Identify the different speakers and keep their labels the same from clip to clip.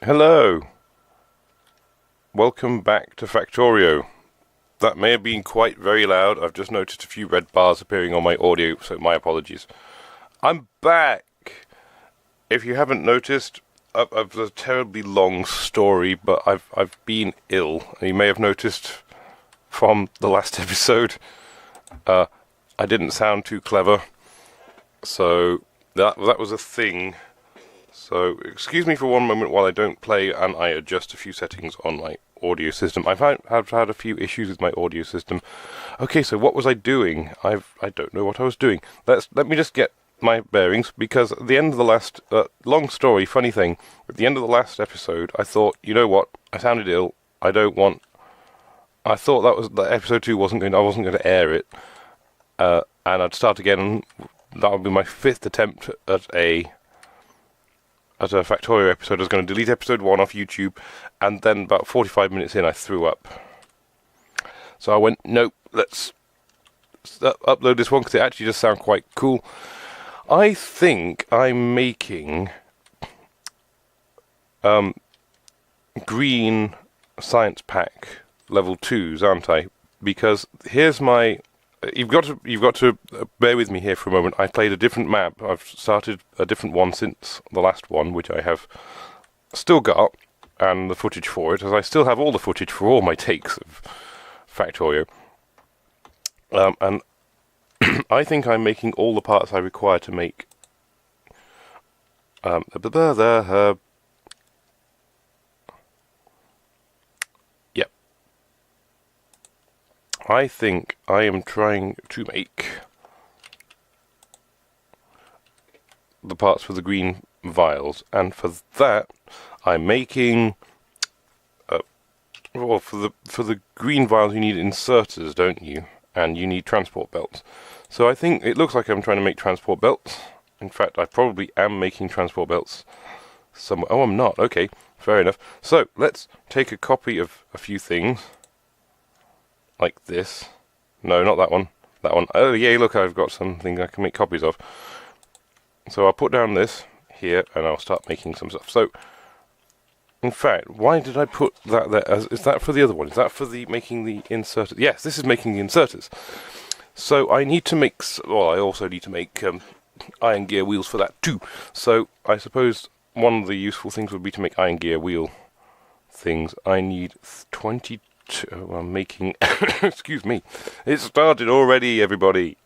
Speaker 1: Hello, welcome back to Factorio. That may have been quite very loud. I've just noticed a few red bars appearing on my audio, so my apologies. I'm back! If you haven't noticed, I've a terribly long story, but I've been ill. You may have noticed from the last episode, I didn't sound too clever, so that was a thing. So, excuse me for one moment while I don't play and I adjust a few settings on my audio system. I've had a few issues with my audio system. Okay, so what was I doing? I don't know what I was doing. Let me just get my bearings, because at the end of the last long story, funny thing. At the end of the last episode, I thought, you know what? I sounded ill. I thought that episode 2 I wasn't going to air it, and I'd start again. That would be my 5th attempt at a Factorio episode. I was going to delete episode 1 off YouTube, and then about 45 minutes in I threw up. So I went, nope, let's upload this one because it actually does sound quite cool. I think I'm making green science pack level 2s, aren't I? Because here's my... You've got to bear with me here for a moment. I played a different map. I've started a different one since the last one, which I have still got, and the footage for it, as I still have all the footage for all my takes of Factorio. And I think I'm making all the parts I require to make yep. I think I am trying to make the parts for the green vials, and for that I'm making well, for the green vials you need inserters, don't you? And you need transport belts. So I think it looks like I'm trying to make transport belts. In fact, I probably am making transport belts somewhere. Oh, I'm not. Okay, fair enough. So let's take a copy of a few things. Like this. No, not that one. That one. Oh, yeah, look, I've got something I can make copies of. So I'll put down this here, and I'll start making some stuff. So, in fact, why did I put that there? Is that for the other one? Is that for the making the inserters? Yes, this is making the inserters. So I need to make... Well, I also need to make iron gear wheels for that too. So I suppose one of the useful things would be to make iron gear wheel things. I need 22... I'm making... Excuse me. It started already, everybody.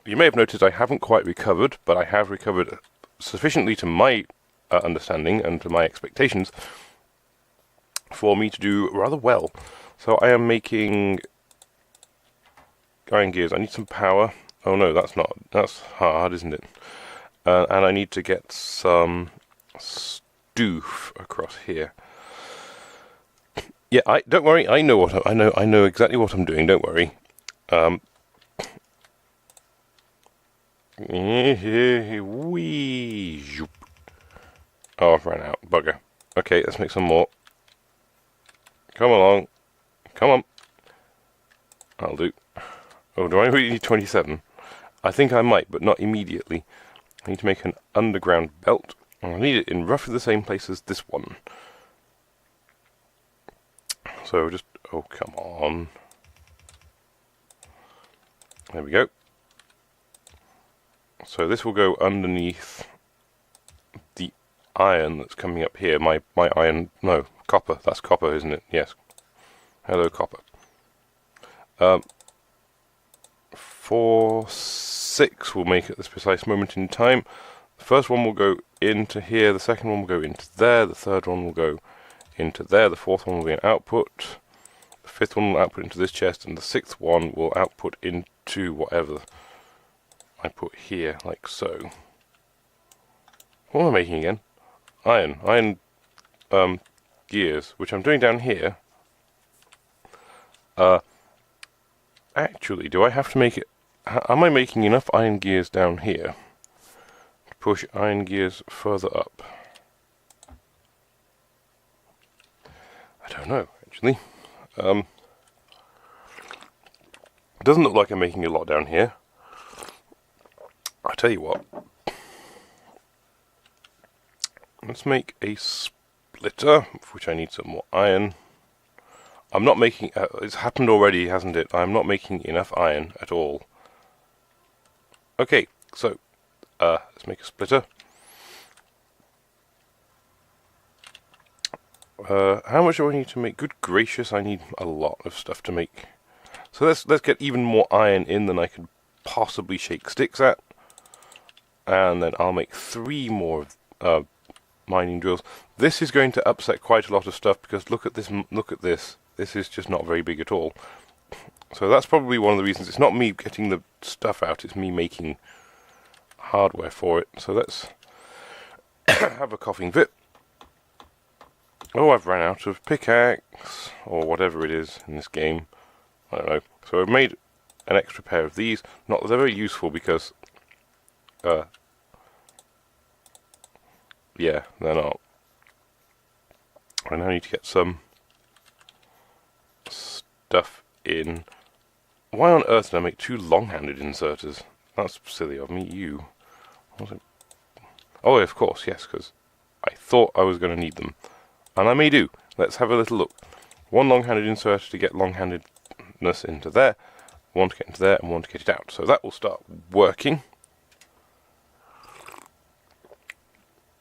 Speaker 1: You may have noticed I haven't quite recovered, but I have recovered sufficiently to my understanding and to my expectations for me to do rather well. So I am making iron gears. I need some power. Oh no, that's hard, isn't it? And I need to get some stoof across here. Yeah, don't worry. I know exactly what I'm doing. Don't worry. Wee. Oh, I've run out. Bugger. Okay, let's make some more. Come along. Come on. That'll do. Oh, do I really need 27? I think I might, but not immediately. I need to make an underground belt. I need it in roughly the same place as this one. So just... Oh, come on. There we go. So this will go underneath the iron that's coming up here. My iron... No, copper. That's copper, isn't it? Yes. Hello, copper. 4, 6 will make at this precise moment in time. The first one will go into here. The second one will go into there. The third one will go into there. The fourth one will be an output. The fifth one will output into this chest. And the sixth one will output into whatever I put here, like so. What am I making again? Iron gears, which I'm doing down here. Actually, do I have to make it... Am I making enough iron gears down here to push iron gears further up? I don't know, actually. It doesn't look like I'm making a lot down here. I tell you what. Let's make a splitter, for which I need some more iron. I'm not making... it's happened already, hasn't it? I'm not making enough iron at all. Okay, so let's make a splitter. How much do I need to make? Good gracious, I need a lot of stuff to make. So let's get even more iron in than I could possibly shake sticks at. And then I'll make 3 more mining drills. This is going to upset quite a lot of stuff because look at this. Look at this. This is just not very big at all. So that's probably one of the reasons. It's not me getting the stuff out. It's me making hardware for it. So let's have a coughing fit. Oh, I've run out of pickaxe, or whatever it is in this game. I don't know. So I've made an extra pair of these. Not that they're very useful because, yeah, they're not. I now need to get some stuff in. Why on earth did I make 2 long-handed inserters? That's silly of me. You. What was it? Oh, of course, yes, because I thought I was going to need them. And I may do. Let's have a little look. 1 long-handed inserter to get long-handedness into there, 1 to get into there, and 1 to get it out. So that will start working.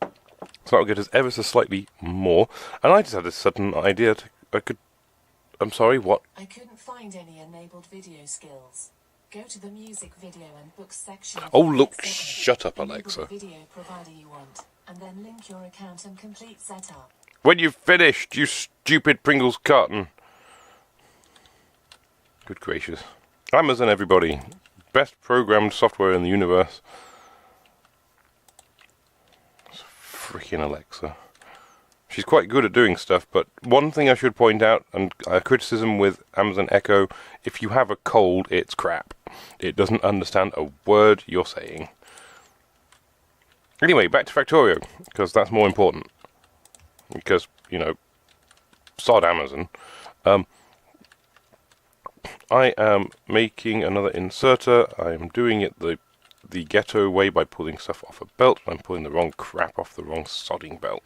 Speaker 1: So that'll get us ever so slightly more. And I just had a sudden idea. I'm sorry, what?
Speaker 2: I couldn't find any enabled video skills. Go to the music video and books section.
Speaker 1: Oh, look, shut up, Alexa.
Speaker 2: Enable the video provider you want, and then link your account and complete setup.
Speaker 1: When you've finished, you stupid Pringles carton. Good gracious. Amazon, everybody. Best programmed software in the universe. It's freaking Alexa. She's quite good at doing stuff, but one thing I should point out, and a criticism with Amazon Echo, if you have a cold, it's crap. It doesn't understand a word you're saying. Anyway, back to Factorio, because that's more important. Because, you know, sod Amazon. I am making another inserter. I am doing it the ghetto way by pulling stuff off a belt. I'm pulling the wrong crap off the wrong sodding belt.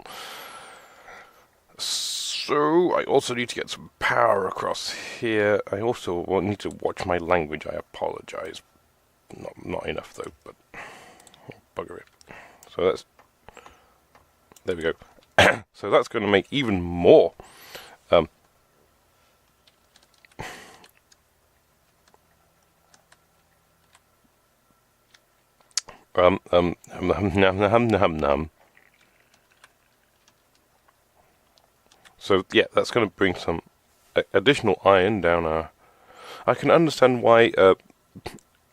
Speaker 1: So, I also need to get some power across here. I also need to watch my language. I apologize. Not enough, though, but bugger it. So that's... There we go. So that's going to make even more. So yeah, that's going to bring some additional iron down our... I can understand why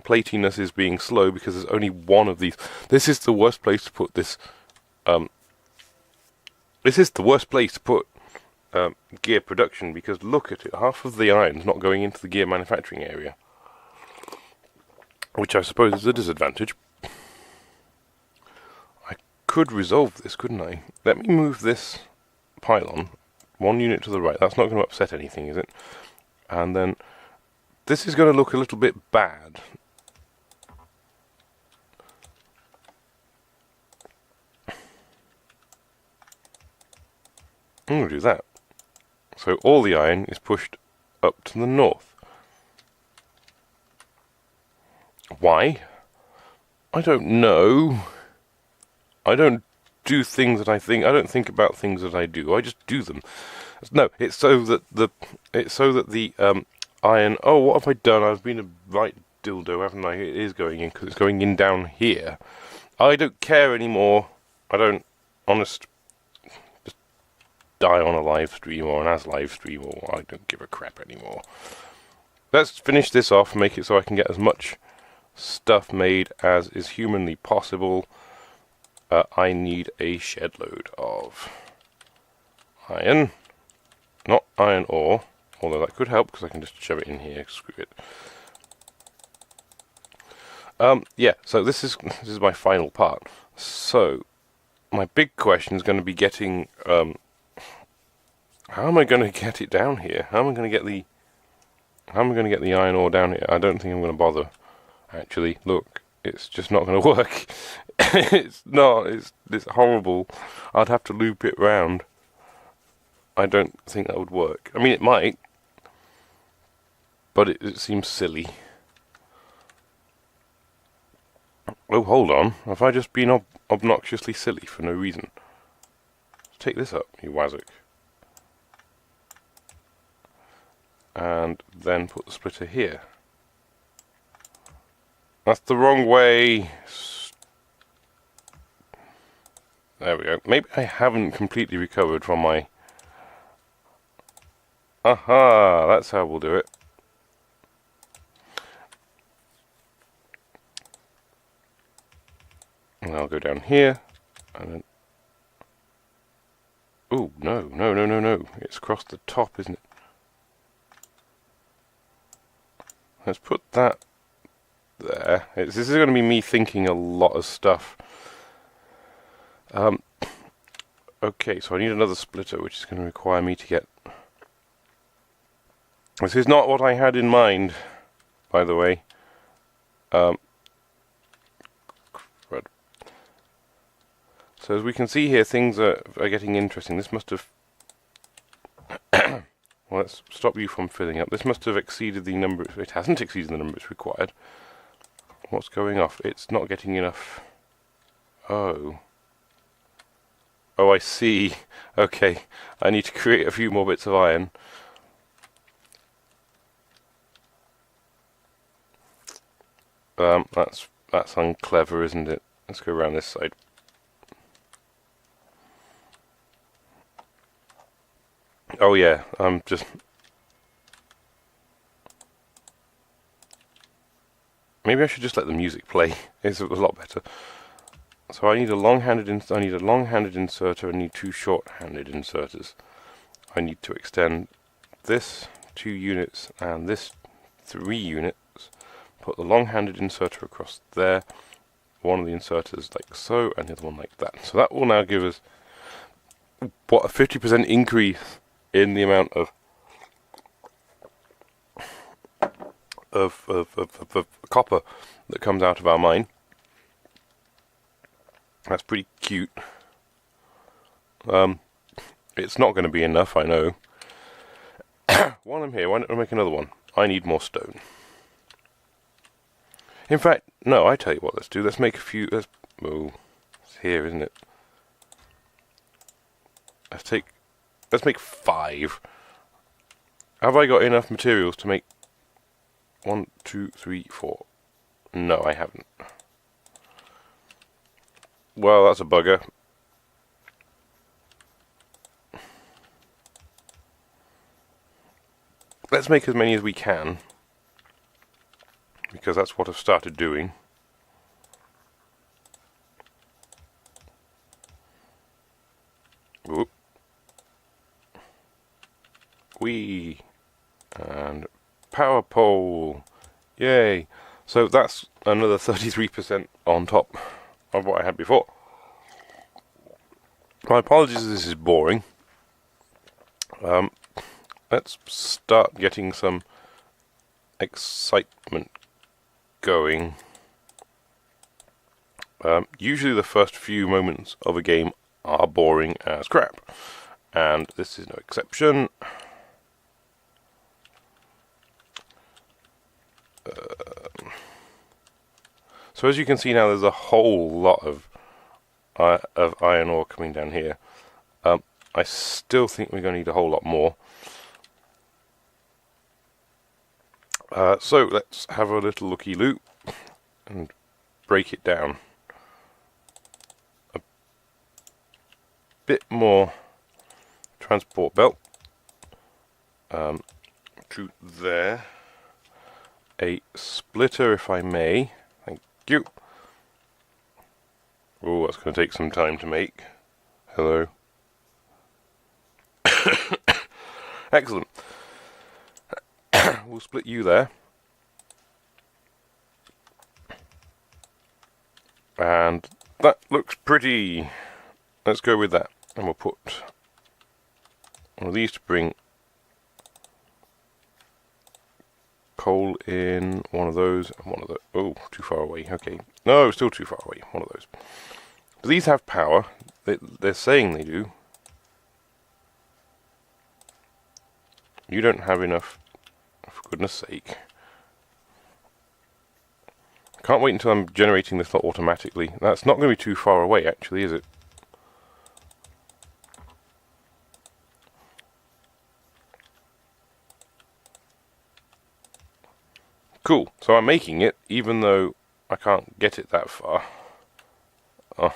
Speaker 1: platiness is being slow because there's only 1 of these. This is the worst place to put this. This is the worst place to put gear production because look at it, half of the iron's not going into the gear manufacturing area, which I suppose is a disadvantage. I could resolve this, couldn't I? Let me move this pylon 1 unit to the right. That's not going to upset anything, is it? And then this is going to look a little bit bad. I'm going to do that. So all the iron is pushed up to the north. Why? I don't know. I don't do things that I think. I don't think about things that I do. I just do them. No, it's so that the iron. Oh, what have I done? I've been a right dildo, haven't I? It is going in because it's going in down here. I don't care anymore. I don't. Honest. Die on a live stream or an as live stream, or I don't give a crap anymore. Let's finish this off, make it so I can get as much stuff made as is humanly possible. I need a shed load of iron, not iron ore, although that could help because I can just shove it in here. Screw it. Yeah, so this is my final part. So my big question is going to be getting how am I going to get it down here? How am I going to get the iron ore down here? I don't think I'm going to bother. Actually, look, it's just not going to work. It's not. It's horrible. I'd have to loop it round. I don't think that would work. I mean, it might, but it seems silly. Oh, hold on. Have I just been obnoxiously silly for no reason? Let's take this up, you wazzock. And then put the splitter here. That's the wrong way. There we go. Maybe I haven't completely recovered from my... Aha! That's how we'll do it. And I'll go down here, and then... Oh, no. It's across the top, isn't it? Let's put that there. This is going to be me thinking a lot of stuff. Okay, so I need another splitter, which is going to require me to get... This is not what I had in mind, by the way. So as we can see here, things are getting interesting. This must have... Well, let's stop you from filling up. This must have exceeded the number... It hasn't exceeded the number it's required. What's going off? It's not getting enough... Oh, I see. Okay, I need to create a few more bits of iron. That's unclever, isn't it? Let's go around this side. Oh yeah, maybe I should just let the music play. It's a lot better. So I need a long-handed inserter. I need two short-handed inserters. I need to extend this 2 units and this 3 units. Put the long-handed inserter across there. One of the inserters like so, and the other one like that. So that will now give us what, a 50% increase in the amount of copper that comes out of our mine. That's pretty cute. It's not going to be enough, I know. While I'm here, why don't I make another one? I need more stone. In fact, no, I tell you what, let's do. Let's make a few... Oh, it's here, isn't it? Let's make 5. Have I got enough materials to make 1, 2, 3, 4? No, I haven't. Well, that's a bugger. Let's make as many as we can, because that's what I've started doing. Whoop. Whee! And power pole! Yay! So that's another 33% on top of what I had before. My apologies if this is boring. Let's start getting some excitement going. Usually the first few moments of a game are boring as crap, and this is no exception. So as you can see now, there's a whole lot of iron ore coming down here. I still think we're going to need a whole lot more. So let's have a little looky-loo and break it down. A bit more transport belt. To there. A splitter, if I may. Thank you. Oh, that's going to take some time to make. Hello. Excellent. We'll split you there. And that looks pretty. Let's go with that. And we'll put one of these to bring coal in one of those and one of those. Oh, too far away. Okay. No, still too far away. One of those. Do these have power? They're saying they do. You don't have enough, for goodness sake. Can't wait until I'm generating this lot automatically. That's not going to be too far away, actually, is it? Cool. So I'm making it, even though I can't get it that far. Oh.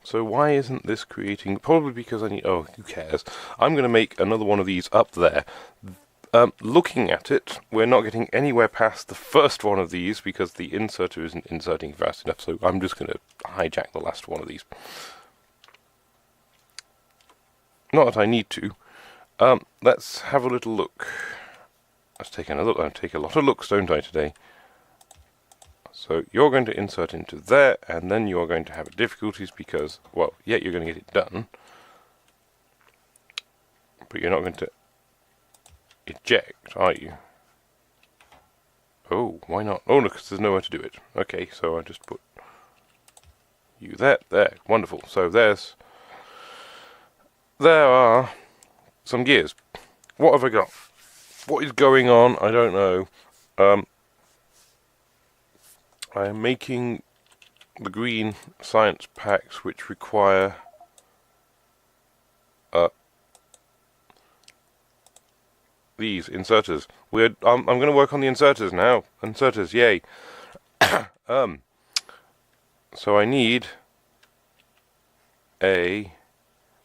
Speaker 1: So why isn't this creating... Probably because I need... Oh, who cares? I'm going to make another one of these up there. Looking at it, we're not getting anywhere past the first one of these because the inserter isn't inserting fast enough, so I'm just going to hijack the last one of these. Not that I need to. Let's have a little look. Let's take another look. I take a lot of looks, don't I, today? So you're going to insert into there, and then you are going to have difficulties because, well, yeah, you're going to get it done, but you're not going to eject, are you? Oh, why not? Oh, look, there's nowhere to do it. Okay, so I just put you there, wonderful. So there are some gears. What have I got? What is going on? I don't know. I am making the green science packs which require these inserters. I'm going to work on the inserters now. Inserters, yay. So I need a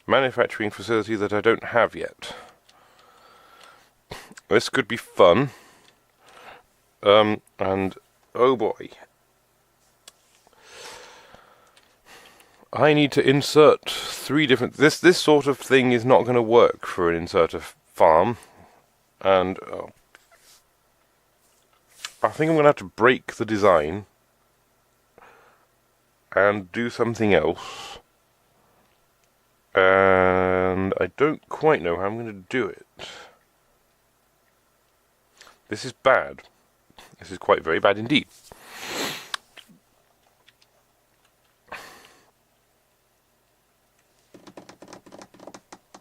Speaker 1: manufacturing facility that I don't have yet. This could be fun. And oh boy. I need to insert 3 different... This sort of thing is not going to work for an inserter farm. And I think I'm going to have to break the design and do something else. And I don't quite know how I'm going to do it. This is bad. This is quite very bad indeed.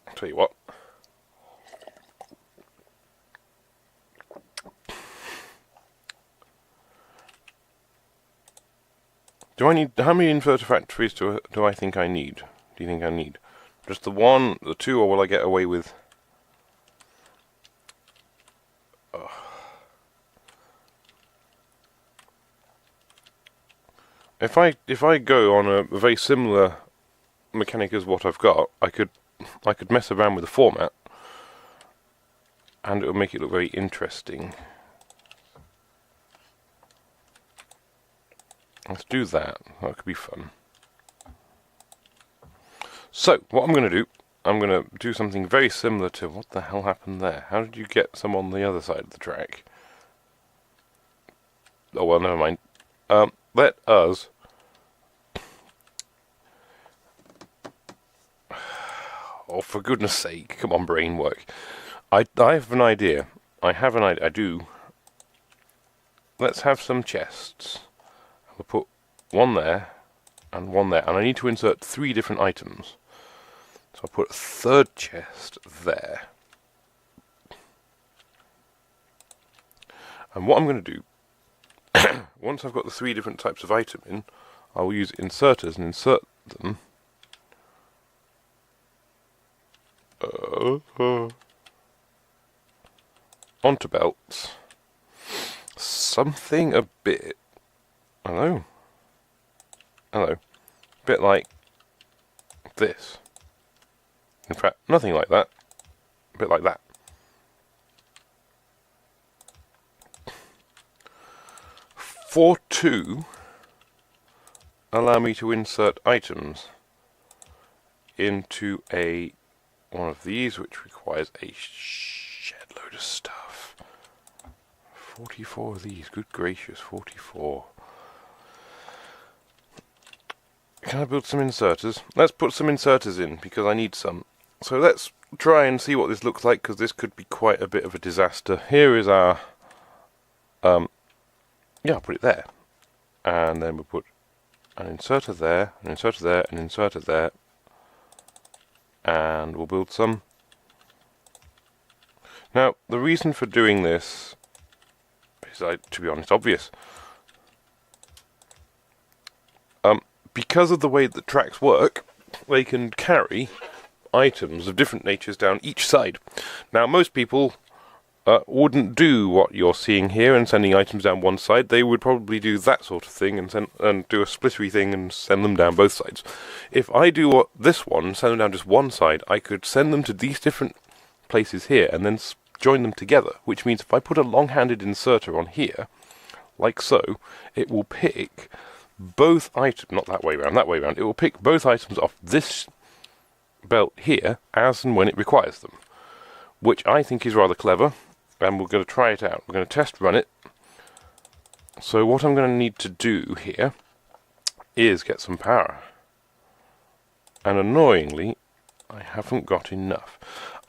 Speaker 1: I'll tell you what. Do I need... How many inverter factories do I think I need? Do you think I need? Just the 1, the 2, or will I get away with... If I go on a very similar mechanic as what I've got, I could mess around with the format, and it will make it look very interesting. Let's do that. That could be fun. So, what I'm going to do something very similar to... What the hell happened there? How did you get some on the other side of the track? Oh, well, never mind. Let us... Oh, for goodness sake, come on, brain work. I have an idea. I do. Let's have some chests. We'll put 1 there, and 1 there. And I need to insert 3 different items. So I'll put a 3rd chest there. And what I'm going to do, once I've got the 3 different types of item in, I will use inserters and insert them onto belts. Something a bit... Hello? A bit like this. In fact, nothing like that. A bit like that. For 2, allow me to insert items into one of these, which requires a shed load of stuff. 44 of these, good gracious, 44. Can I build some inserters? Let's put some inserters in, because I need some. So let's try and see what this looks like, because this could be quite a bit of a disaster. Here is our, yeah, I'll put it there. And then we'll put an inserter there, an inserter there, an inserter there. And we'll build some. Now, the reason for doing this is, to be honest, obvious. Because of the way that tracks work, they can carry items of different natures down each side. Now, most people wouldn't do what you're seeing here and sending items down one side. They would probably do that sort of thing and do a splittery thing and send them down both sides. If I do this one, send them down just one side, I could send them to these different places here and then join them together, which means if I put a long-handed inserter on here, like so, it will pick both items, not that way round, that way round, it will pick both items off this belt here as and when it requires them, which I think is rather clever, and we're going to try it out. We're going to test run it. So what I'm going to need to do here is get some power, and annoyingly I haven't got enough.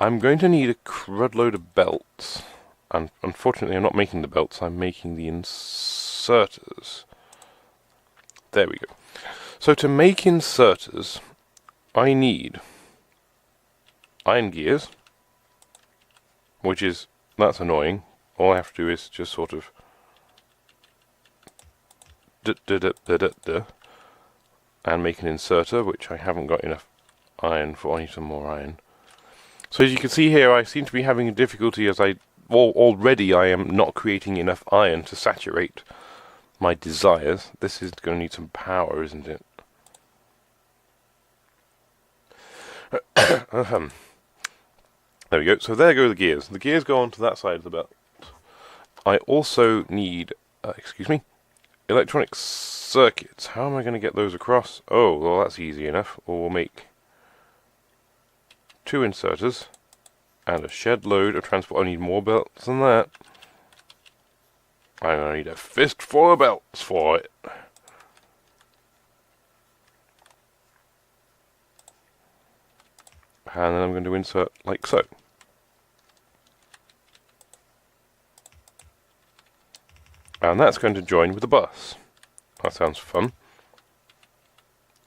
Speaker 1: I'm going to need a crud load of belts, and unfortunately I'm not making the belts, I'm making the inserters. There we go. So to make inserters, I need iron gears, that's annoying. All I have to do is just sort of and make an inserter, which I haven't got enough iron for. I need some more iron. So as you can see here, I seem to be having a difficulty as already I am not creating enough iron to saturate my desires. This is going to need some power, isn't it? There we go. So there go the gears. The gears go onto that side of the belt. I also need, electronic circuits. How am I going to get those across? Oh, well, that's easy enough. Or we'll make 2 inserters and a shed load of transport. I need more belts than that. I'm going to need a fistful of belts for it. And then I'm going to insert like so. And that's going to join with the bus. That sounds fun.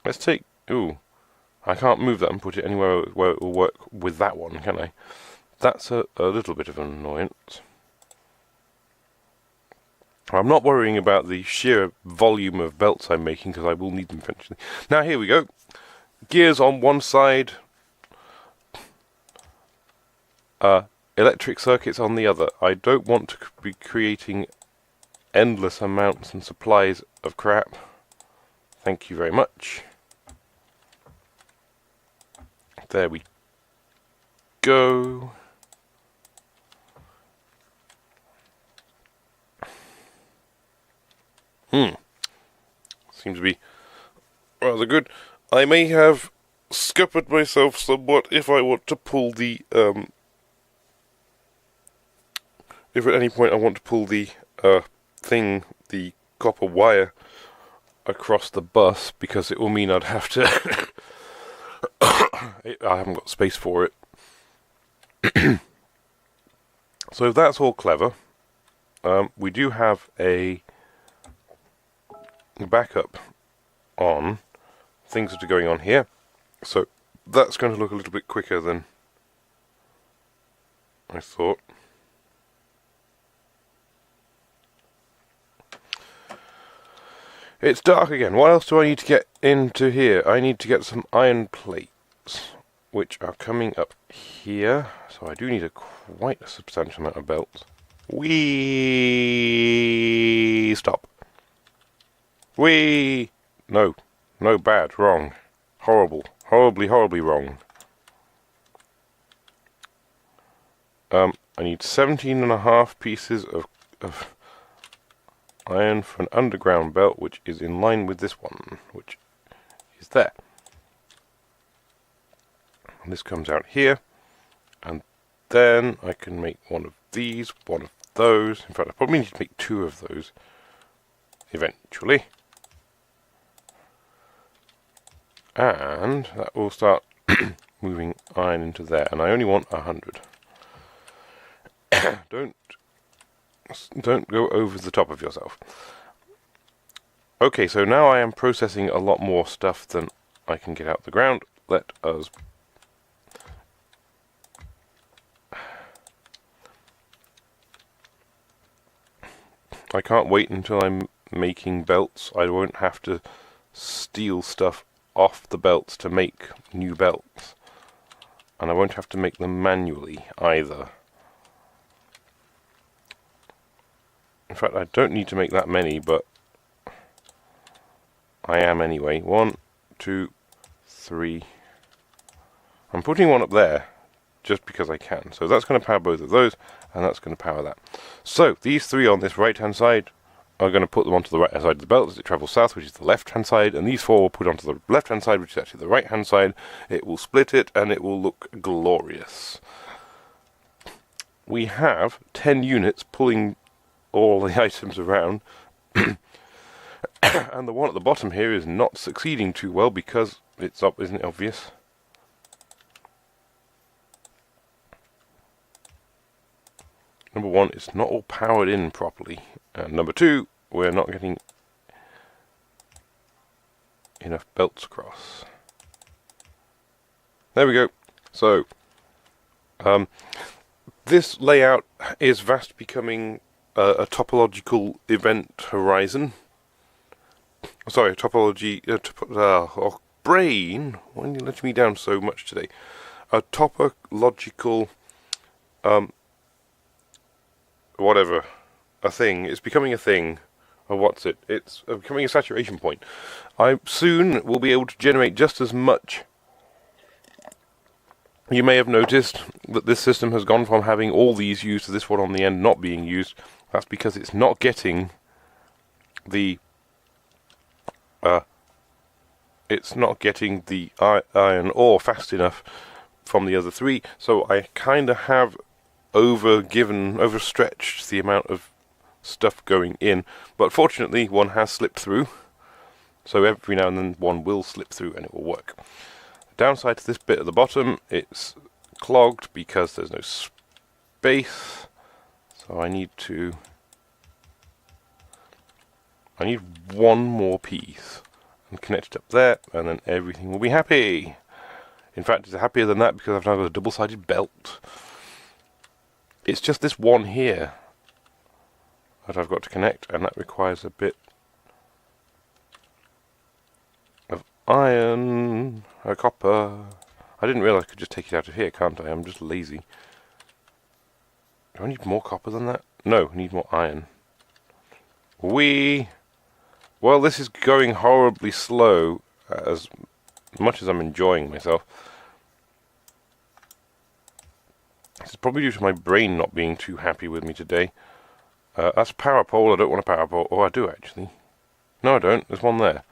Speaker 1: Let's take... Ooh. I can't move that and put it anywhere where it will work with that one, can I? That's a little bit of an annoyance. I'm not worrying about the sheer volume of belts I'm making, because I will need them eventually. Now here we go. Gears on one side. Electric circuits on the other. I don't want to be creating endless amounts and supplies of crap. Thank you very much. There we go. Seems to be rather good. I may have scuppered myself somewhat if I want to pull the, if at any point I want to pull the, the copper wire across the bus, because it will mean I'd have to, I haven't got space for it. So that's all clever. We do have a backup on things that are going on here, so that's going to look a little bit quicker than I thought. It's dark again. What else do I need to get into here? I need to get some iron plates, which are coming up here, so I do need quite a substantial amount of belts. Stop. No, bad, wrong, horrible, horribly wrong. I need 17.5 pieces of iron for an underground belt, which is in line with this one, which is there. And this comes out here, and then I can make one of these, one of those. In fact, I probably need to make 2 of those eventually. And that will start moving iron into there, and I only want 100. Don't go over the top of yourself. Okay, so now I am processing a lot more stuff than I can get out the ground. Let us... I can't wait until I'm making belts. I won't have to steal stuff off the belts to make new belts. And I won't have to make them manually either. In fact, I don't need to make that many, but I am anyway. 1, 2, 3. I'm putting one up there just because I can. So that's going to power both of those, and that's going to power that. So these 3 on this right-hand side are going to put them onto the right-hand side of the belt as it travels south, which is the left-hand side, and these 4 will put onto the left-hand side, which is actually the right-hand side. It will split it, and it will look glorious. We have 10 units pulling all the items around, and the one at the bottom here is not succeeding too well because it's up, isn't it obvious? Number 1, it's not all powered in properly, and number 2, we're not getting enough belts across. There we go. So, this layout is fast becoming a topological event horizon. Sorry, topology. Brain, why are you letting me down so much today? A topological, whatever, a thing. It's becoming a thing. Or what's it? It's becoming a saturation point. I soon will be able to generate just as much. You may have noticed that this system has gone from having all these used to this one on the end not being used. That's because it's not getting the iron ore fast enough from the other 3. So I kind of have overstretched the amount of stuff going in. But fortunately, one has slipped through. So every now and then one will slip through and it will work. Downside to this bit at the bottom, it's clogged because there's no space. So I need one more piece and connect it up there, and then everything will be happy. In fact, it's happier than that because I've now got a double-sided belt. It's just this one here that I've got to connect, and that requires a bit of iron, copper. I didn't realise I could just take it out of here, can't I? I'm just lazy. Do I need more copper than that? No, I need more iron. Well, this is going horribly slow, as much as I'm enjoying myself. This is probably due to my brain not being too happy with me today. That's a power pole. I don't want a power pole. Oh, I do actually. No, I don't. There's one there.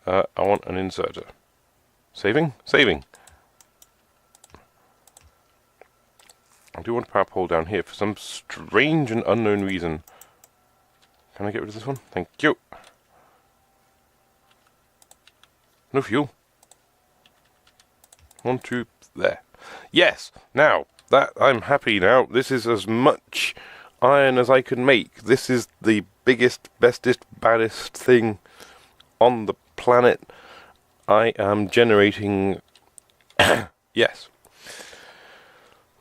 Speaker 1: I want an inserter. Saving? Saving. I do want a power pole down here for some strange and unknown reason. Can I get rid of this one? Thank you. No fuel. 1, 2, there. Yes! Now, that I'm happy now. This is as much iron as I can make. This is the biggest, bestest, baddest thing on the planet. I am generating... yes.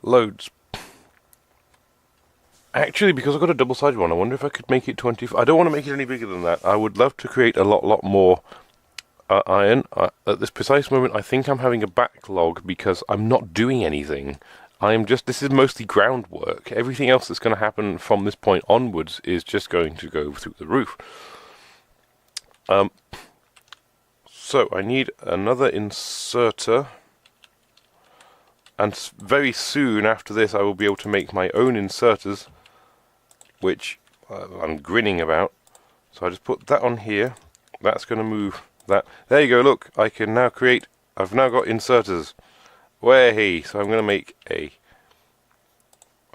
Speaker 1: Loads. Actually, because I've got a double-sided one, I wonder if I could make it 25. I don't want to make it any bigger than that. I would love to create a lot more iron. At this precise moment, I think I'm having a backlog because I'm not doing anything. This is mostly groundwork. Everything else that's going to happen from this point onwards is just going to go through the roof. So I need another inserter. And very soon after this, I will be able to make my own inserters, which I'm grinning about. So I just put that on here. That's going to move that. There you go, look. I can now create... I've now got inserters. Way! So I'm going to make a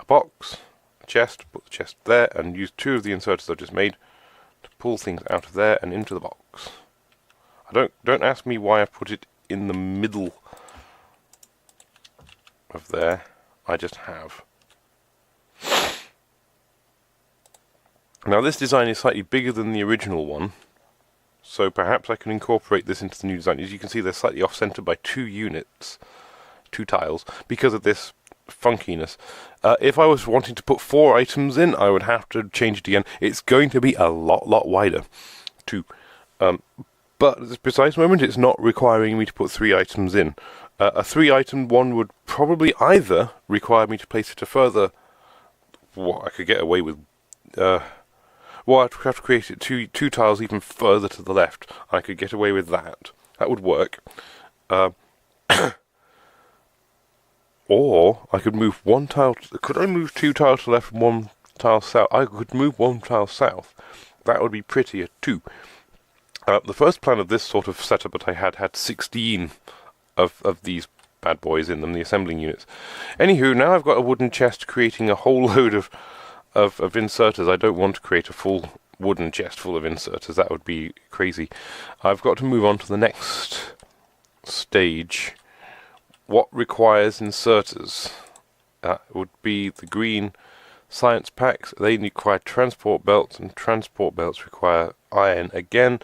Speaker 1: box, a chest, put the chest there, and use 2 of the inserters I've just made to pull things out of there and into the box. Don't ask me why I put it in the middle of there. I just have. Now this design is slightly bigger than the original one, so perhaps I can incorporate this into the new design. As you can see, they're slightly off-center by 2 units, 2 tiles, because of this funkiness. If I was wanting to put 4 items in, I would have to change it again. It's going to be a lot wider, too. But at this precise moment, it's not requiring me to put 3 items in. A 3-item one would probably either require me to place it a further... What I could get away with... well, I'd have to create it 2 tiles even further to the left. I could get away with that. That would work. Or I could move 1 tile... Could I move 2 tiles to the left and 1 tile south? I could move 1 tile south. That would be prettier too. The first plan of this sort of setup that I had 16 of these bad boys in them, the assembling units. Anywho, now I've got a wooden chest creating a whole load of inserters. I don't want to create a full wooden chest full of inserters. That would be crazy. I've got to move on to the next stage. What requires inserters? That would be the green science packs. They require transport belts, and transport belts require iron again,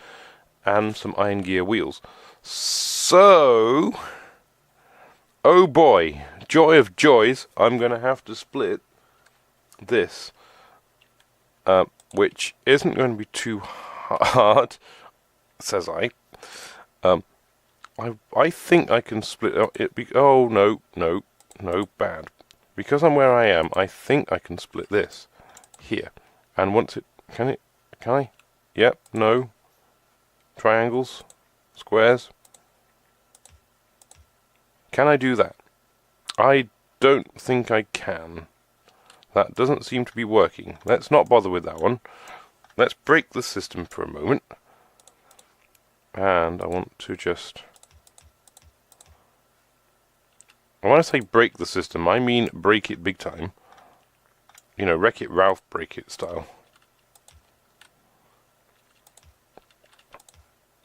Speaker 1: and some iron gear wheels. So, oh boy, joy of joys, I'm going to have to split this, which isn't going to be too hard, says I. I think I can split it. Oh no, bad. Because I'm where I am, I think I can split this here. And once it, can I? Yep, no. Triangles, squares. Can I do that? I don't think I can. That doesn't seem to be working. Let's not bother with that one. Let's break the system for a moment. And I want to just... When I say break the system, I mean break it big time. You know, Wreck-It Ralph break it style.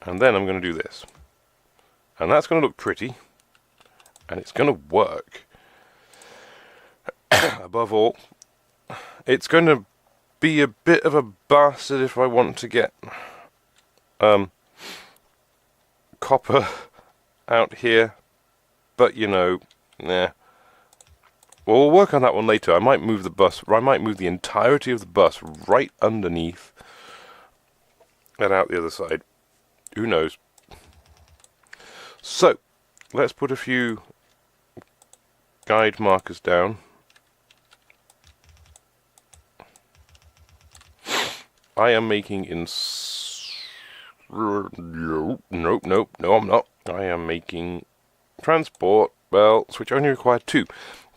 Speaker 1: And then I'm going to do this. And that's going to look pretty. And it's going to work. Above all, it's going to be a bit of a bastard if I want to get copper out here. But, you know, nah. Well, we'll work on that one later. I might move the bus, or I might move the entirety of the bus right underneath and out the other side. Who knows? So, let's put a few guide markers down. I am making nope, no I'm not. I am making transport belts, which only require 2.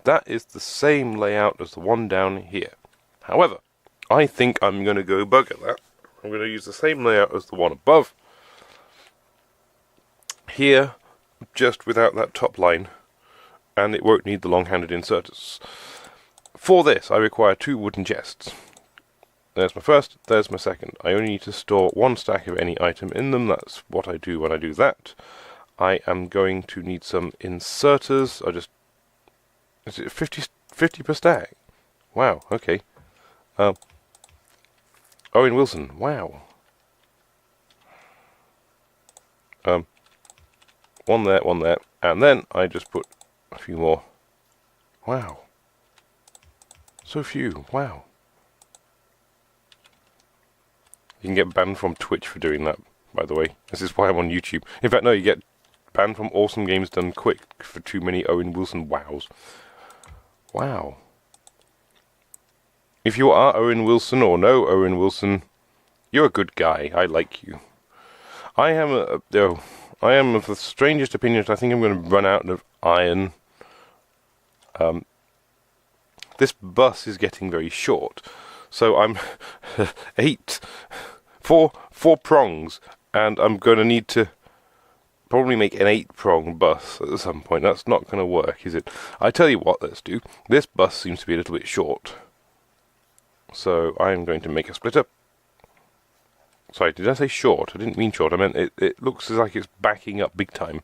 Speaker 1: That is the same layout as the one down here. However, I think I'm going to go bugger that. I'm going to use the same layout as the one above. Here, just without that top line, and it won't need the long-handed inserters. For this, I require 2 wooden chests. There's my first, there's my second. I only need to store 1 stack of any item in them. That's what I do when I do that. I am going to need some inserters. Is it 50 per stack? Wow, okay. Owen Wilson, wow. One there, and then I just put a few more. Wow. So few, wow. You can get banned from Twitch for doing that, by the way. This is why I'm on YouTube. In fact, no, you get banned from Awesome Games Done Quick for too many Owen Wilson wows. Wow. If you are Owen Wilson or no Owen Wilson, you're a good guy. I like you. I am of the strangest opinion. I think I'm going to run out of iron. This bus is getting very short, so I'm 4 prongs, and I'm going to need to probably make an 8-prong bus at some point. That's not going to work, is it? I tell you what, let's do. This bus seems to be a little bit short, so I'm going to make a splitter. Sorry, did I say short? I didn't mean short. I meant it looks as like it's backing up big time.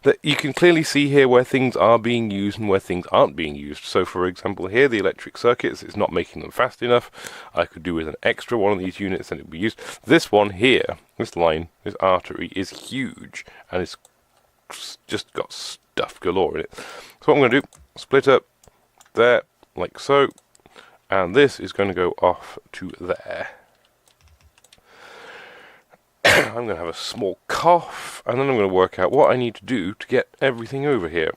Speaker 1: That you can clearly see here where things are being used and where things aren't being used. So, for example, here the electric circuits, it's not making them fast enough. I could do with an extra one of these units and it would be used. This one here, this line, this artery, is huge and it's just got stuff galore in it. So what I'm going to do, split up there, like so, and this is going to go off to there. I'm going to have a small cough, and then I'm going to work out what I need to do to get everything over here.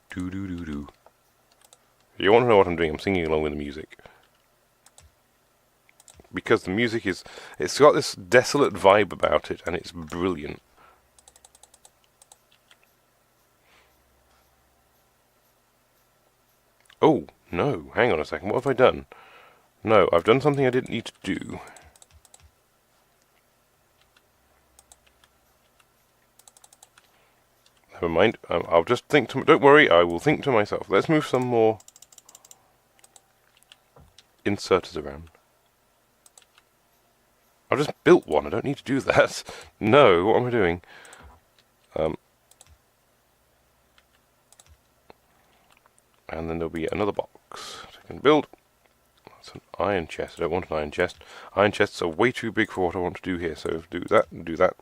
Speaker 1: Do. If you want to know what I'm doing, I'm singing along with the music. Because the music it's got this desolate vibe about it, and it's brilliant. Oh, no, hang on a second, what have I done? No, I've done something I didn't need to do. Never mind, I'll just think to... Don't worry, I will think to myself. Let's move some more inserters around. I've just built one, I don't need to do that. No, what am I doing? And then there'll be another box I can build. That's an iron chest. I don't want an iron chest. Iron chests are way too big for what I want to do here, so do that and do that.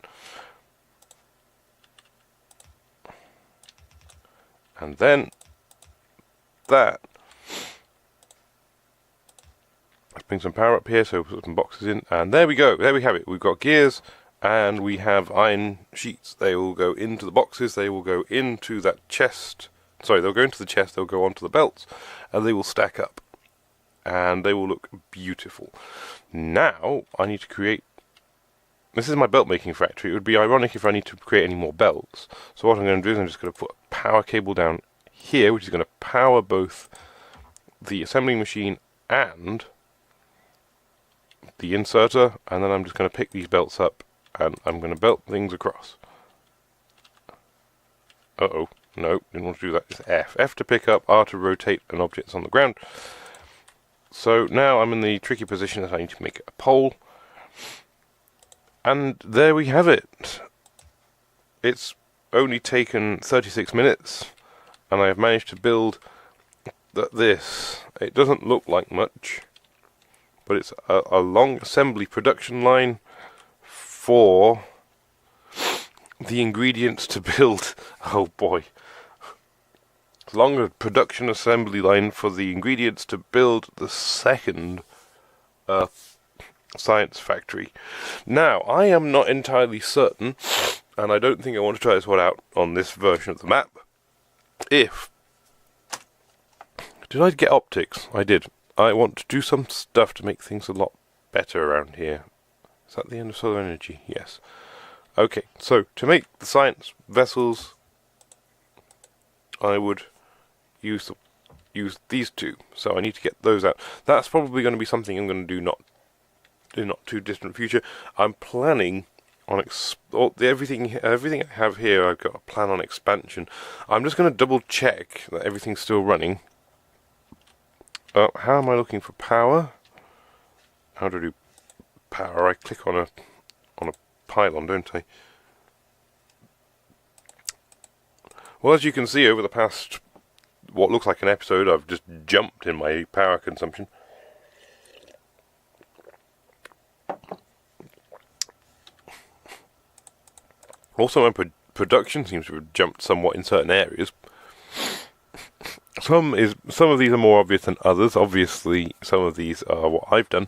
Speaker 1: And then that. Let's bring some power up here, so put some boxes in, and there we go. There we have it. We've got gears and we have iron sheets. They will go into the boxes, they will go into that chest. Sorry, they'll go into the chest, they'll go onto the belts, and they will stack up. And they will look beautiful. Now, I need to create... This is my belt making factory. It would be ironic if I need to create any more belts. So what I'm going to do is I'm just going to put a power cable down here, which is going to power both the assembling machine and the inserter. And then I'm just going to pick these belts up, and I'm going to belt things across. Uh-oh. No, didn't want to do that. It's F. F to pick up, R to rotate an object on the ground. So now I'm in the tricky position that I need to make a pole. And there we have it. It's only taken 36 minutes, and I have managed to build this. It doesn't look like much, but it's a long assembly production line for the ingredients to build. Oh boy. Longer production assembly line for the ingredients to build the second science factory. Now, I am not entirely certain, and I don't think I want to try this one out on this version of the map. Did I get optics? I did. I want to do some stuff to make things a lot better around here. Is that the end of solar energy? Yes. Okay, so to make the science vessels, I would use these two, so I need to get those out. That's probably going to be something I'm going to do in not too distant future. I'm planning on everything I have here. I've got a plan on expansion. I'm just going to double check that everything's still running. How am I looking for power? How do I do power? I click on a pylon, don't I? Well, as you can see, over the past what looks like an episode, I've just jumped in my power consumption. Also, my production seems to have jumped somewhat in certain areas. Some of these are more obvious than others. Obviously, some of these are what I've done.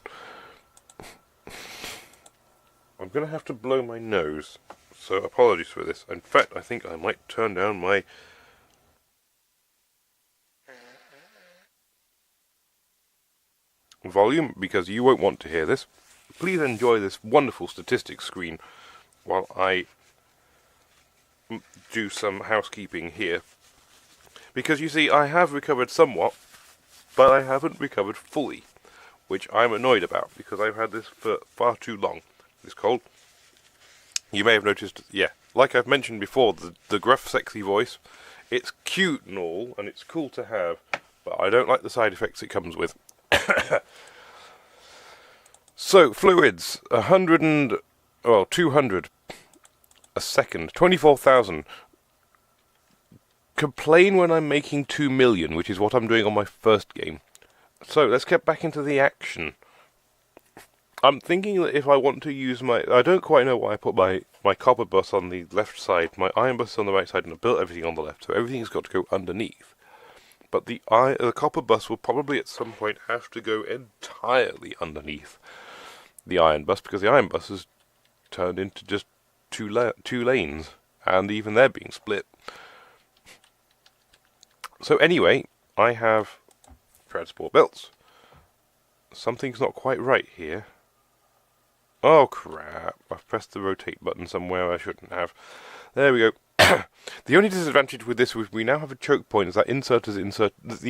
Speaker 1: I'm going to have to blow my nose, so apologies for this. In fact, I think I might turn down my volume, because you won't want to hear this. Please enjoy this wonderful statistics screen while I do some housekeeping here. Because you see, I have recovered somewhat, but I haven't recovered fully, which I'm annoyed about, because I've had this for far too long. This cold. You may have noticed, yeah, like I've mentioned before, the gruff, sexy voice, it's cute and all, and it's cool to have, but I don't like the side effects it comes with. So, fluids, 200 a second, 24,000. Complain when I'm making 2 million, which is what I'm doing on my first game. So, let's get back into the action. I'm thinking that if I want to use I don't quite know why I put my copper bus on the left side, my iron bus on the right side, and I built everything on the left, so everything's got to go underneath. But the copper bus will probably at some point have to go entirely underneath the iron bus, because the iron bus has turned into just two lanes, and even they're being split. So anyway, I have transport belts. Something's not quite right here. Oh crap, I've pressed the rotate button somewhere I shouldn't have. There we go. The only disadvantage with this is we now have a choke point, is that the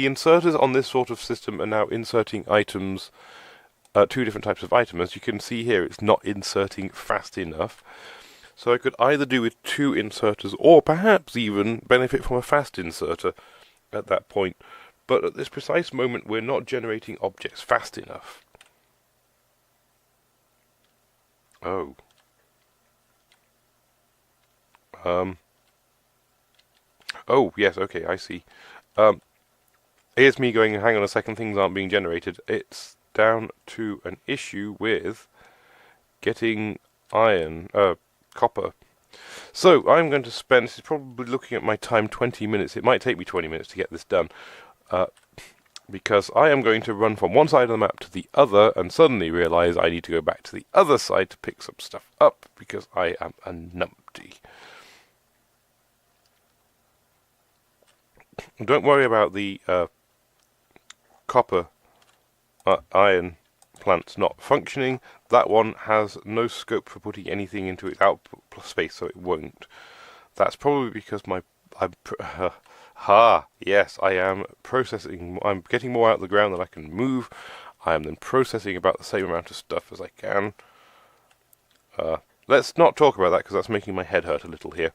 Speaker 1: inserters on this sort of system are now inserting items, two different types of items. As you can see here, it's not inserting fast enough. So I could either do with 2 inserters, or perhaps even benefit from a fast inserter at that point. But at this precise moment, we're not generating objects fast enough. Oh. Oh, yes, okay, I see. Here's me going, hang on a second, things aren't being generated. It's down to an issue with getting copper. So, I'm going to spend, this is probably looking at my time, 20 minutes. It might take me 20 minutes to get this done. Because I am going to run from one side of the map to the other and suddenly realise I need to go back to the other side to pick some stuff up because I am a numpty. Don't worry about the copper iron plants not functioning. That one has no scope for putting anything into its output space, so it won't. That's probably because yes, I am processing. I'm getting more out of the ground than I can move. I am then processing about the same amount of stuff as I can. Let's not talk about that because that's making my head hurt a little here.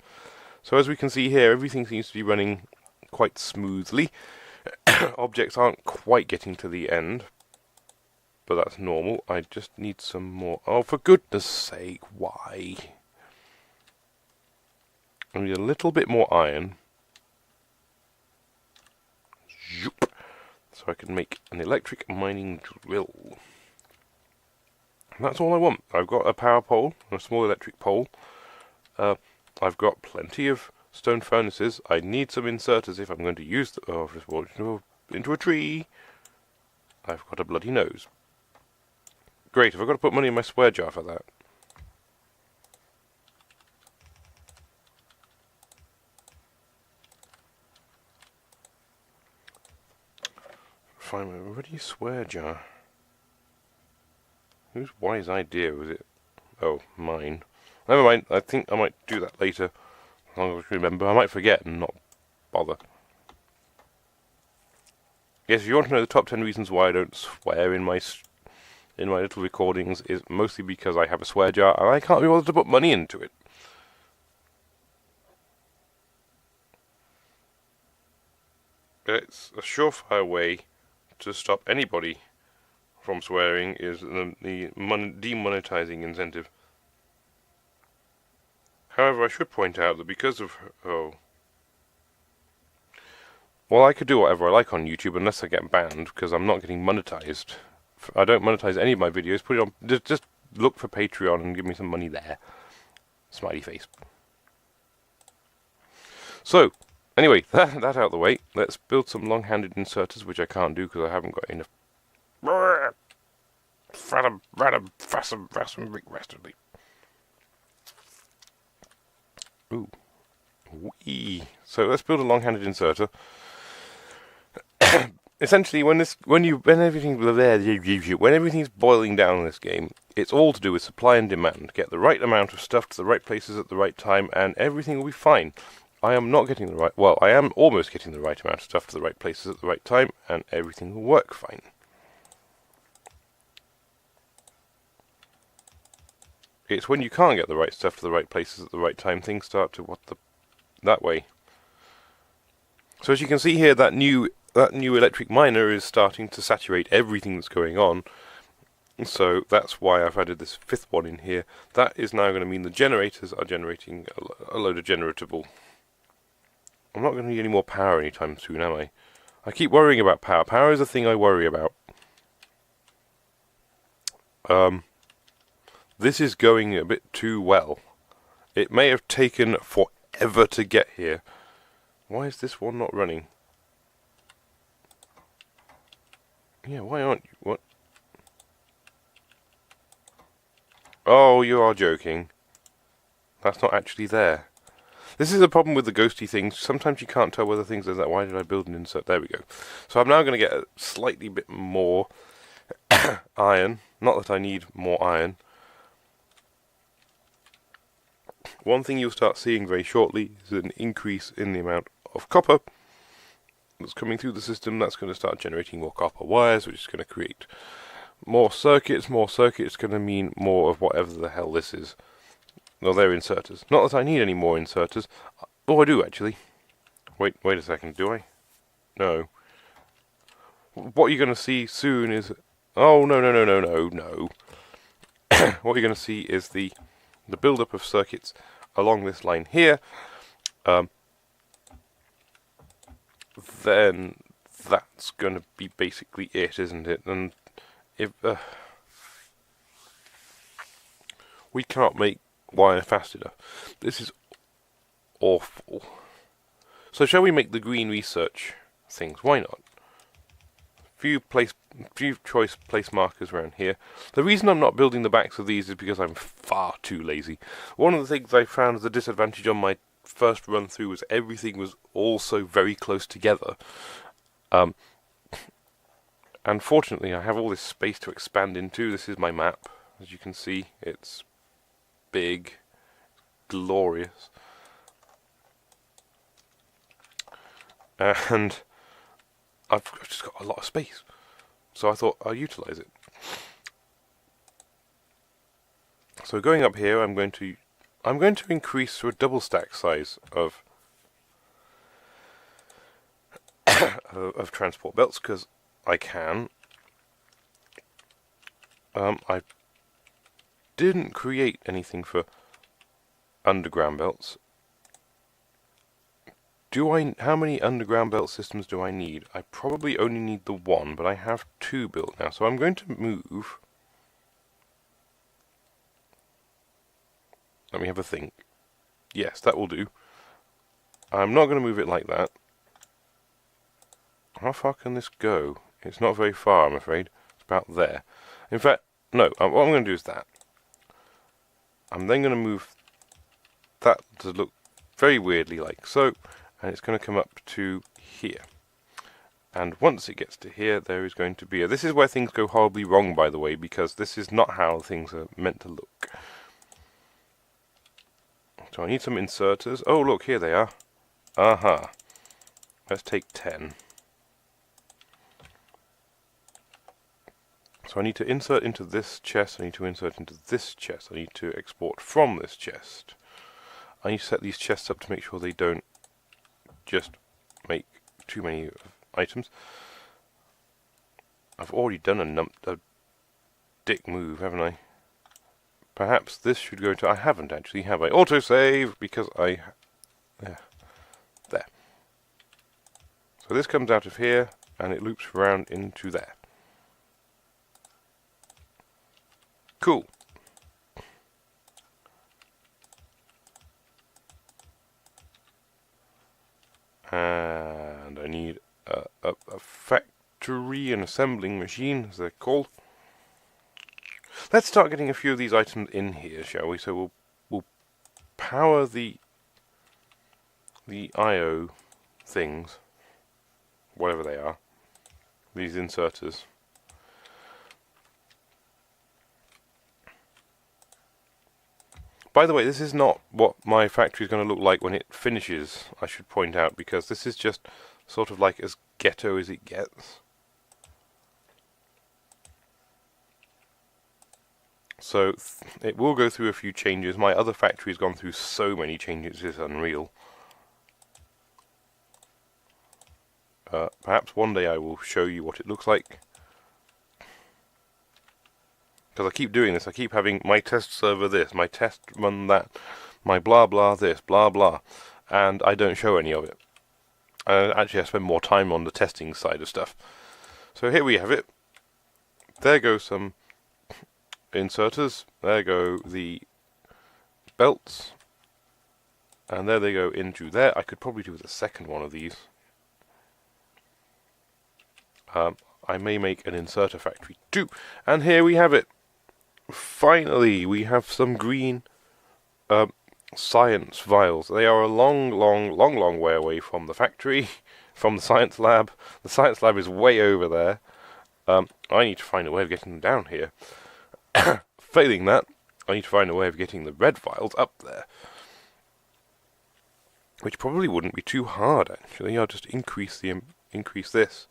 Speaker 1: So as we can see here, everything seems to be running quite smoothly. Objects aren't quite getting to the end, but that's normal. I just need some more. Oh, for goodness sake, why? I need a little bit more iron. Zoop. So I can make an electric mining drill. And that's all I want. I've got a power pole, a small electric pole. I've got plenty of stone furnaces. I need some inserters if I'm going to use them. Oh, I've just walked into a tree. I've got a bloody nose. Great, have I got to put money in my swear jar for that? Find my bloody swear jar. Whose wise idea was it? Oh, mine. Never mind, I think I might do that later. As long as I remember. I might forget and not bother. Yes, if you want to know the top 10 reasons why I don't swear in my little recordings, is mostly because I have a swear jar and I can't be bothered to put money into it. It's a surefire way to stop anybody from swearing is the demonetizing incentive. However, I should point out that because of well, I could do whatever I like on YouTube unless I get banned because I'm not getting monetized. I don't monetize any of my videos. Put it on. Just look for Patreon and give me some money there. Smiley face. So, anyway, that out of the way. Let's build some long-handed inserters, which I can't do because I haven't got enough. Ooh. Wee. So let's build a long-handed inserter. Essentially, when everything's boiling down in this game, it's all to do with supply and demand. Get the right amount of stuff to the right places at the right time, and everything will be fine. I am not getting the right. Well, I am almost getting the right amount of stuff to the right places at the right time, and everything will work fine. It's when you can't get the right stuff to the right places at the right time, things start to that way. So as you can see here, that new electric miner is starting to saturate everything that's going on. So that's why I've added this fifth one in here. That is now going to mean the generators are generating a load of generatable. I'm not going to need any more power anytime soon, am I? I keep worrying about power. Power is the thing I worry about. This is going a bit too well. It may have taken forever to get here. Why is this one not running? Yeah, why aren't you? What? Oh, you are joking. That's not actually there. This is a problem with the ghosty things. Sometimes you can't tell whether things are that. Why did I build an insert? There we go. So I'm now going to get a slightly bit more iron. Not that I need more iron. One thing you'll start seeing very shortly is an increase in the amount of copper that's coming through the system. That's going to start generating more copper wires, which is going to create more circuits. More circuits going to mean more of whatever the hell this is. No, they're inserters. Not that I need any more inserters. Oh, I do actually. Wait a second. Do I? No. What you're going to see soon is... Oh, no. What you're going to see is the build-up of circuits along this line here. Then that's going to be basically it, isn't it? And if we can't make wire fast enough, this is awful. So shall we make the green research things? Why not? Few choice place markers around here. The reason I'm not building the backs of these is because I'm far too lazy. One of the things I found as a disadvantage on my first run through was everything was also very close together. And fortunately I have all this space to expand into. This is my map. As you can see, it's big, glorious. And I've just got a lot of space, so I thought I'll utilize it. So going up here, I'm going to increase to a double stack size of of transport belts because I can. I didn't create anything for underground belts. How many underground belt systems do I need? I probably only need the one, but I have two built now. So I'm going to move. Let me have a think. Yes, that will do. I'm not going to move it like that. How far can this go? It's not very far, I'm afraid. It's about there. In fact, no, what I'm going to do is that. I'm then going to move that to look very weirdly like so. And it's going to come up to here. And once it gets to here, there is going to be this is where things go horribly wrong, by the way, because this is not how things are meant to look. So I need some inserters. Oh, look, here they are. Aha. Let's take 10. So I need to insert into this chest. I need to insert into this chest. I need to export from this chest. I need to set these chests up to make sure they don't just make too many items. I've already done a dick move, haven't I? Perhaps this should go to... I haven't actually, have I? Autosave, because I... Yeah, there. So this comes out of here, and it loops around into there. Cool. And I need a factory, an assembling machine, as they're called. Let's start getting a few of these items in here, shall we? So we'll power the I/O things, whatever they are, these inserters. By the way, this is not what my factory is going to look like when it finishes, I should point out, because this is just sort of like as ghetto as it gets. So it will go through a few changes. My other factory has gone through so many changes, it's unreal. Perhaps one day I will show you what it looks like. Because I keep doing this. I keep having my test server this, my test run that, my blah blah this, blah blah, and I don't show any of it. Actually, I spend more time on the testing side of stuff. So here we have it. There go some inserters. There go the belts. And there they go into there. I could probably do with a second one of these. I may make an inserter factory too. And here we have it. Finally, we have some green science vials. They are a long way away from the factory, from the science lab. The science lab is way over there. I need to find a way of getting them down here. Failing that, I need to find a way of getting the red vials up there. Which probably wouldn't be too hard, actually. I'll just increase this.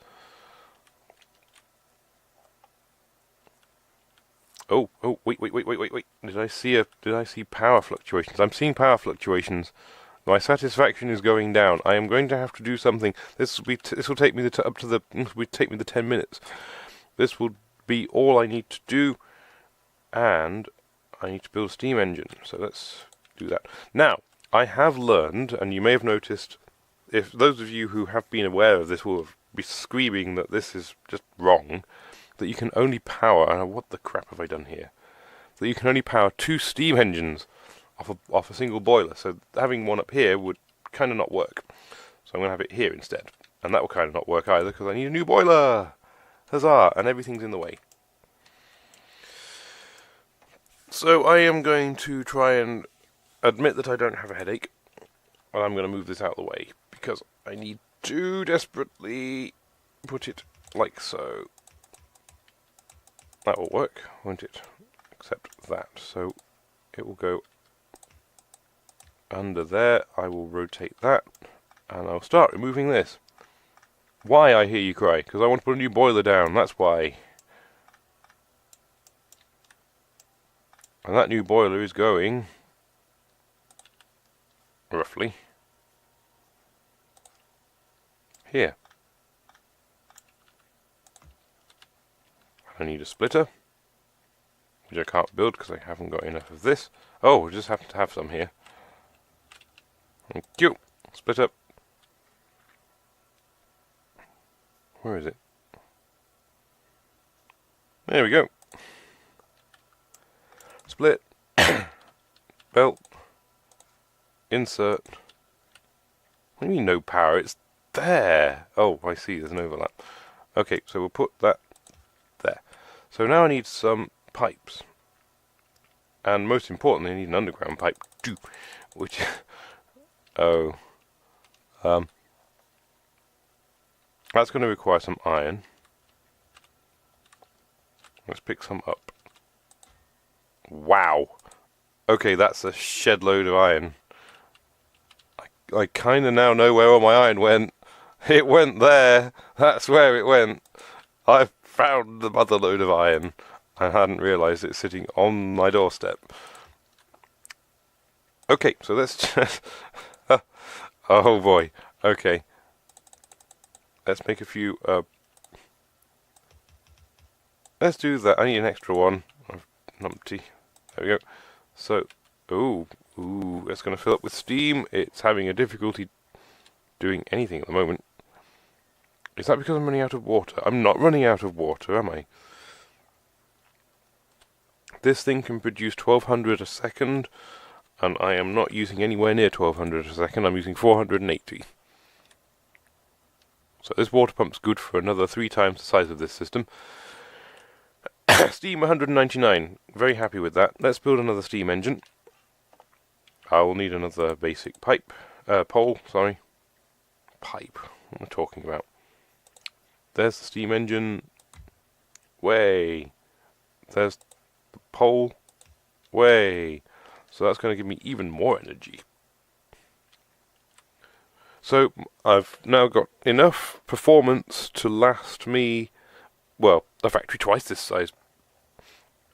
Speaker 1: Oh, wait. Did I see power fluctuations? I'm seeing power fluctuations. My satisfaction is going down. I am going to have to do something. This will take me take me the 10 minutes. This will be all I need to do, and I need to build a steam engine. So let's do that. Now, I have learned, and you may have noticed, if those of you who have been aware of this will be screaming that this is just wrong, that you can only power, what the crap have I done here? That you can only power 2 steam engines off a single boiler. So having one up here would kind of not work. So I'm going to have it here instead. And that will kind of not work either, because I need a new boiler! Huzzah! And everything's in the way. So I am going to try and admit that I don't have a headache, and I'm going to move this out of the way, because I need to desperately put it like so. That will work, won't it? Except that. So it will go under there. I will rotate that, and I'll start removing this. Why, I hear you cry? Because I want to put a new boiler down, that's why. And that new boiler is going roughly here. I need a splitter, which I can't build because I haven't got enough of this. Oh, I just happen to have some here. Thank you. Split up. Where is it? There we go. Split. Belt. Insert. What do you mean no power? It's there. Oh, I see. There's an overlap. Okay, so we'll put that there. So now I need some pipes. And most importantly, I need an underground pipe too. Which... oh. That's going to require some iron. Let's pick some up. Wow. Okay, that's a shed load of iron. I kind of now know where all my iron went. It went there. That's where it went. I've found the mother load of iron. I hadn't realised it's sitting on my doorstep. Okay, so let's just... oh boy. Okay. Let's make a few... let's do that. I need an extra one. Numpty. There we go. So, ooh, that's going to fill up with steam. It's having a difficulty doing anything at the moment. Is that because I'm running out of water? I'm not running out of water, am I? This thing can produce 1200 a second, and I am not using anywhere near 1200 a second. I'm using 480. So this water pump's good for another 3 times the size of this system. Steam 199. Very happy with that. Let's build another steam engine. I will need another basic pipe. Pole, sorry. Pipe. What am I talking about? There's the steam engine. Way. There's the pole. Way. So that's going to give me even more energy. So I've now got enough performance to last me, well, a factory twice this size.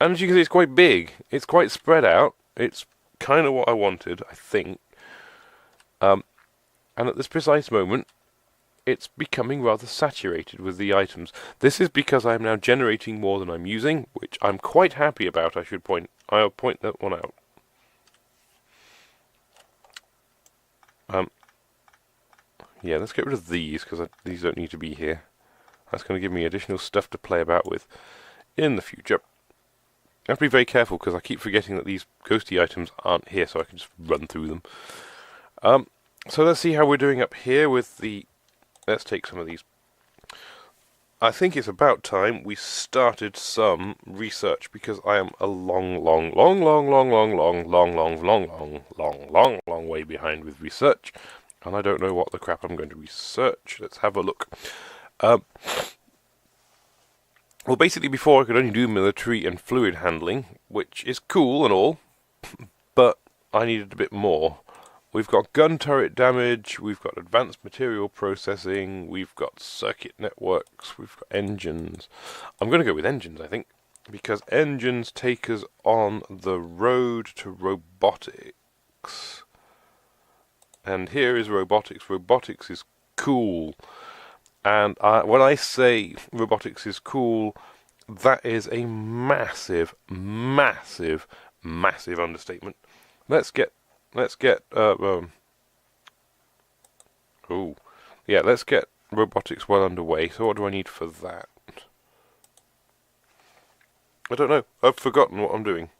Speaker 1: And as you can see, it's quite big. It's quite spread out. It's kind of what I wanted, I think. And at this precise moment, it's becoming rather saturated with the items. This is because I'm now generating more than I'm using, which I'm quite happy about. I'll point that one out. Yeah, let's get rid of these, because these don't need to be here. That's going to give me additional stuff to play about with in the future. I have to be very careful, because I keep forgetting that these ghosty items aren't here, so I can just run through them. So let's see how we're doing up here with the... Let's take some of these. I think it's about time we started some research, because I am a long way behind with research, and I don't know what the crap I'm going to research. Let's have a look. Well, basically before I could only do military and fluid handling, which is cool and all, but I needed a bit more. We've got gun turret damage, we've got advanced material processing, we've got circuit networks, we've got engines. I'm going to go with engines, I think, because engines take us on the road to robotics. And here is robotics. Robotics is cool. And when I say robotics is cool, that is a massive understatement. Let's get let's get robotics well underway. So what do I need for that? I don't know. I've forgotten what I'm doing.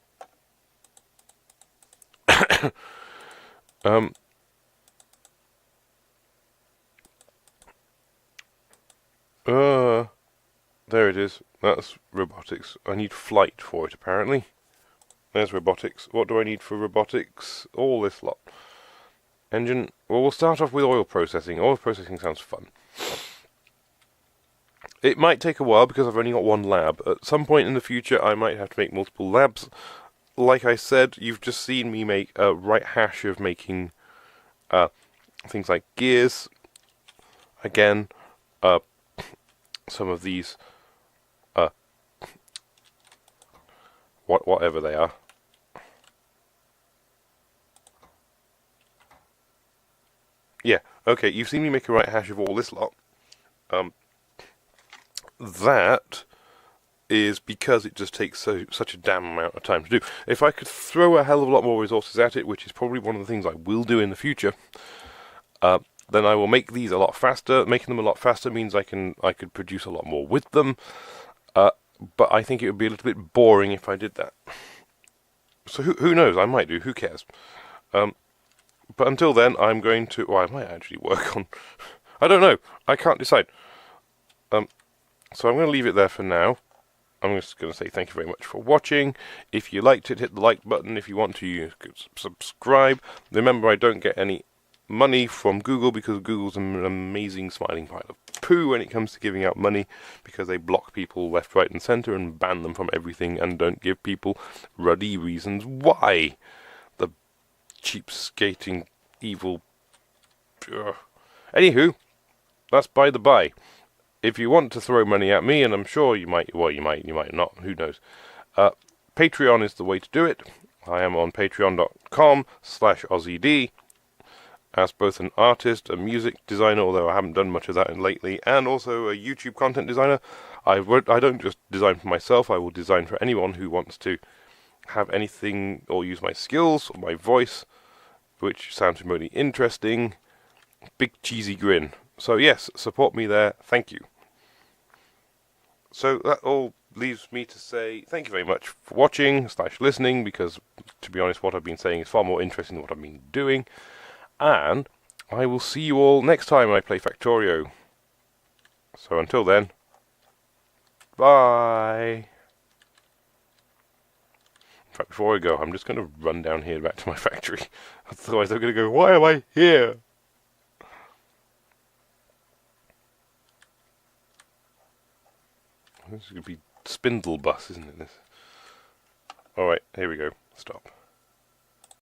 Speaker 1: There it is. That's robotics. I need flight for it, apparently. There's robotics. What do I need for robotics? All this lot. Engine. Well, we'll start off with oil processing. Oil processing sounds fun. It might take a while because I've only got one lab. At some point in the future, I might have to make multiple labs. Like I said, you've just seen me make a right hash of making things like gears. Again, some of these, whatever they are. Yeah, okay, you've seen me make a right hash of all this lot. That is because it just takes such a damn amount of time to do. If I could throw a hell of a lot more resources at it, which is probably one of the things I will do in the future, then I will make these a lot faster. Making them a lot faster means I could produce a lot more with them. But I think it would be a little bit boring if I did that. So who knows? I might do. Who cares? But until then, I'm going to... Well, I might actually work on... I don't know. I can't decide. So I'm going to leave it there for now. I'm just going to say thank you very much for watching. If you liked it, hit the like button. If you want to, you could subscribe. Remember, I don't get any money from Google because Google's an amazing smiling pile of poo when it comes to giving out money, because they block people left, right and centre and ban them from everything and don't give people ruddy reasons why. The cheapskating evil... Anywho, that's by the by. If you want to throw money at me, and I'm sure you might, well, you might not, who knows. Patreon is the way to do it. I am on patreon.com/OzzyD as both an artist, a music designer, although I haven't done much of that lately, and also a YouTube content designer. I don't just design for myself, I will design for anyone who wants to have anything or use my skills or my voice, which sounds remotely interesting. Big cheesy grin. So yes, support me there. Thank you. So that all leaves me to say thank you very much for watching / listening, because to be honest, what I've been saying is far more interesting than what I've been doing. And I will see you all next time I play Factorio. So until then, bye. In fact, before I go, I'm just going to run down here back to my factory. Otherwise I'm going to go, why am I here? This is going to be Spindle Bus, isn't it? This. Alright, here we go. Stop.